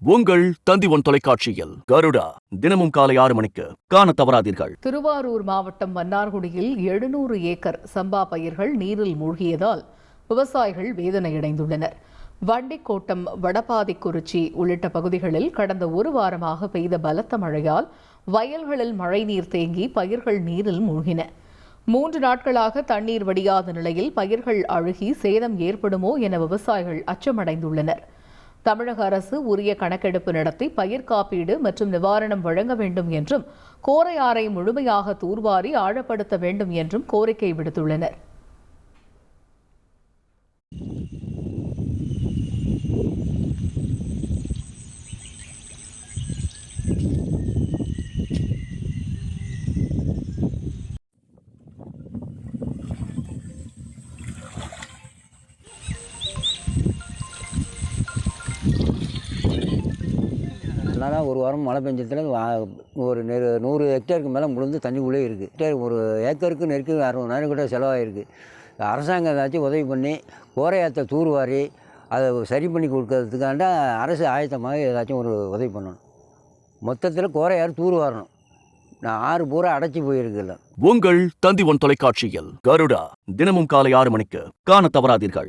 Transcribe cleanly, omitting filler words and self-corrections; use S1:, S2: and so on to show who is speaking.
S1: உங்கள் தந்தி1 தொலைக்காட்சியில் கருடா தினமும் காலை 6 மணிக்கு காண தவறாதீர்கள்.
S2: திருவாரூர் மாவட்டம் மன்னார்குடியில் 700 ஏக்கர் சம்பா பயிர்கள் நீரில் மூழ்கியதால் விவசாயிகள் வேதனையடைந்துள்ளனர். வண்டிக்கோட்டம், வடபாதிக்குறிச்சி உள்ளிட்ட பகுதிகளில் கடந்த ஒரு வாரமாக பெய்த பலத்த மழையால் வயல்களில் மழைநீர் தேங்கி பயிர்கள் நீரில் மூழ்கின. 3 நாட்களாக தண்ணீர் வடியாத நிலையில் பயிர்கள் அழுகி சேதம் ஏற்படுமோ என விவசாயிகள் அச்சமடைந்துள்ளனர். தமிழக அரசு உரிய கணக்கெடுப்பு நடத்தி பயிர் காப்பீடு மற்றும் நிவாரணம் வழங்க வேண்டும் என்றும், கோரையாறை முழுமையாக தூர்வாரி ஆழப்படுத்த வேண்டும் என்றும் கோரிக்கை விடுத்துள்ளனர்.
S3: அதனால் ஒரு வாரம் மழை பெஞ்சத்தில் ஒரு 100 ஹெக்டேருக்கு மேலே முழுந்து தண்ணிக்குள்ளே இருக்குது. ஒரு ஏக்கருக்கு நெருக்கி 60,000 கிட்ட செலவாகிருக்கு. அரசாங்கம் ஏதாச்சும் உதவி பண்ணி கோரையாற்றை தூர்வாரி அதை சரி பண்ணி கொடுக்கறதுக்காண்ட அரசு ஆயத்தமாக ஏதாச்சும் ஒரு உதவி பண்ணணும். மொத்தத்தில் கோரையாறு தூர்வாரணும். நான் 6 பூரா அடைச்சி போயிருக்குல்ல.
S1: உங்கள் தந்தி1 தொலைக்காட்சியில் கருடா தினமும் காலை 6 மணிக்கு காண தவறாதீர்கள்.